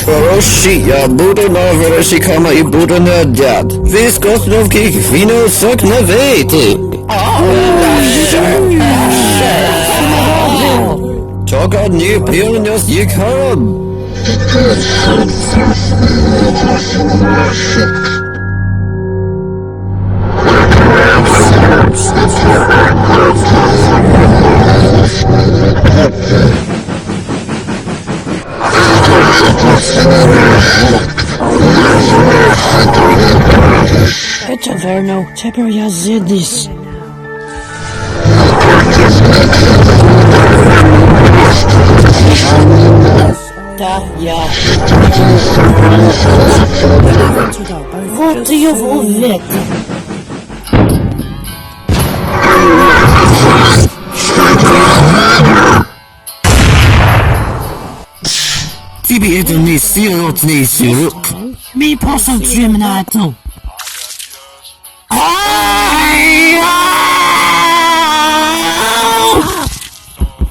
Хороший, я буду на вершикама и буду на дяд. Весь косновки вино сок на вейты. Только не перенес якором. Это верно, теперь я здесь. Да, я. Вот его нет. Тебе это не сиротный сироп. Мы посмотрим на это.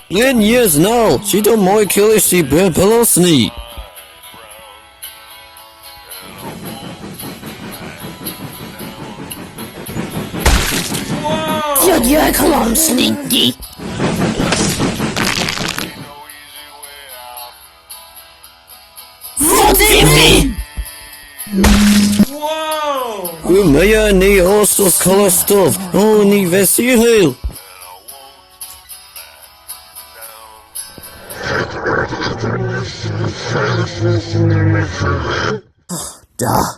Я не знал, что мой киллер беспилотный. Дядя Колом Слинки. Вот и мы. У меня не осталось колостов, он не веселил. Да.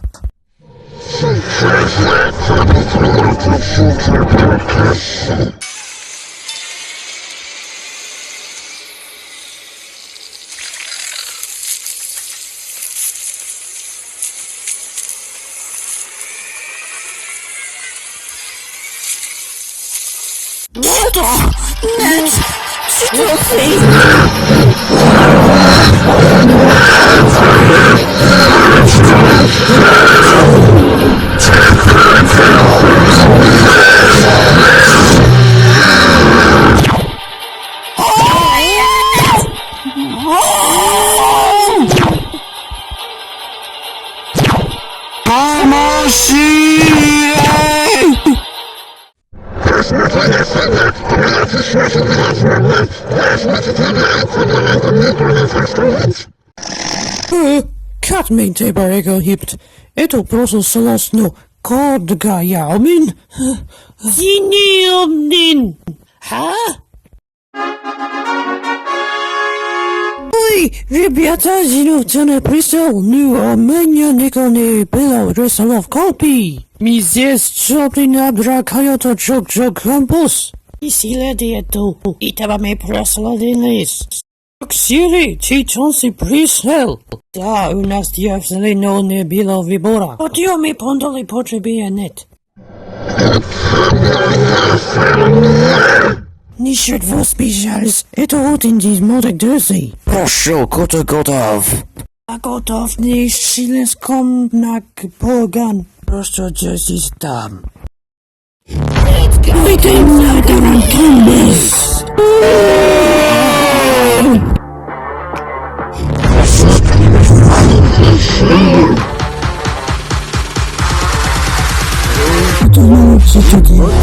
Нет, нет, что ты? Как мне теперь гибт? Это просто сложно. Кодга яумин? Синеомнин. Ха? Ой, ребята, зеленый присел. Ну, а меня никто не было рисовав копий. Мы здесь чтобы набракают чок-чок кампус. И сила диету. И тебя мы прославились. Сири, чечонцы присел. Да, у нас дьяволи, но не было выбора. Потом мы поняли потребия нет. Ничего вас печались, это один из моих друзей. Прошу, кто готов? А готов не слишком на поган. Просто здесь там. Летим на Тарантулис. Думаю, что делать.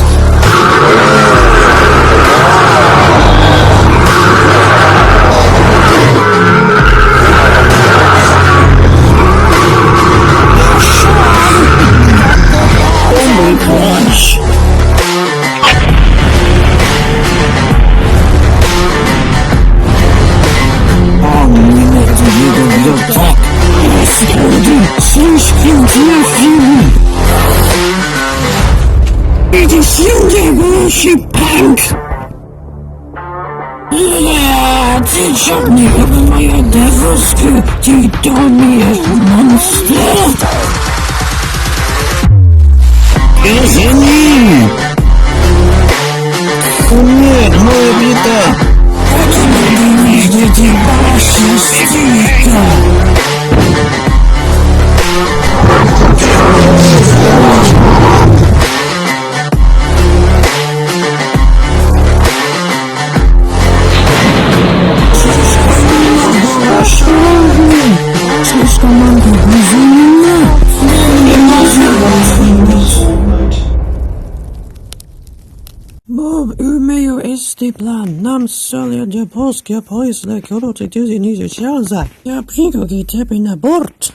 Слишком тяжелый. Иди сюда, бывший панк. Ты чё мне моя девушка? Ты думаешь, монстр? Я за ним! Нет, моя беда! Это не для тебя счастье. prosty plan. Nam solio de Polska poisle koroty tydzień nie chciałza. Ja przygogi ciebie na bord.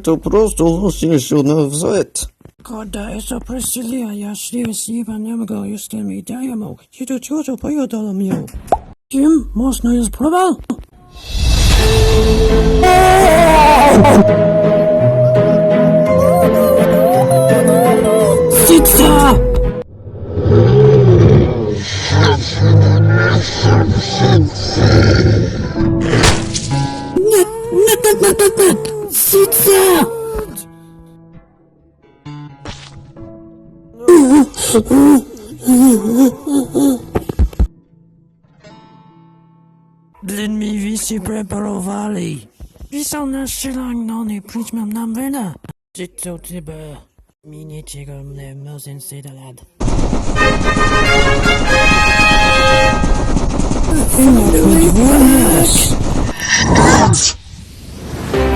To prosto właśnie na wzet. Koda eso Priscilia, ja szliwe śliwa niemego jestem i daję mu. I to ciotto pojodolo mię. Kim można jest próbował? Sitza! Nie! Sitza! Blin mi wisi preparowali. Wisał na szylangnonie, przyćmam nam wina. Czy to tyby? Mi niczego nie może się dać.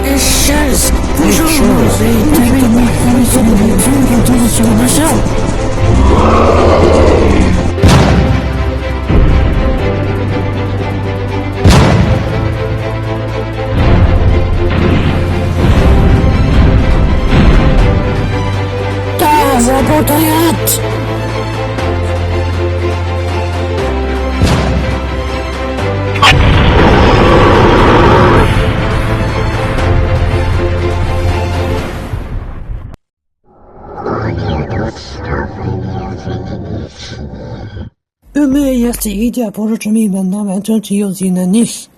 Ещё пожалуйста, тебе не хочется не делать. Да, работает! My jest idzie, pożyczy mi będę męczyć na nich.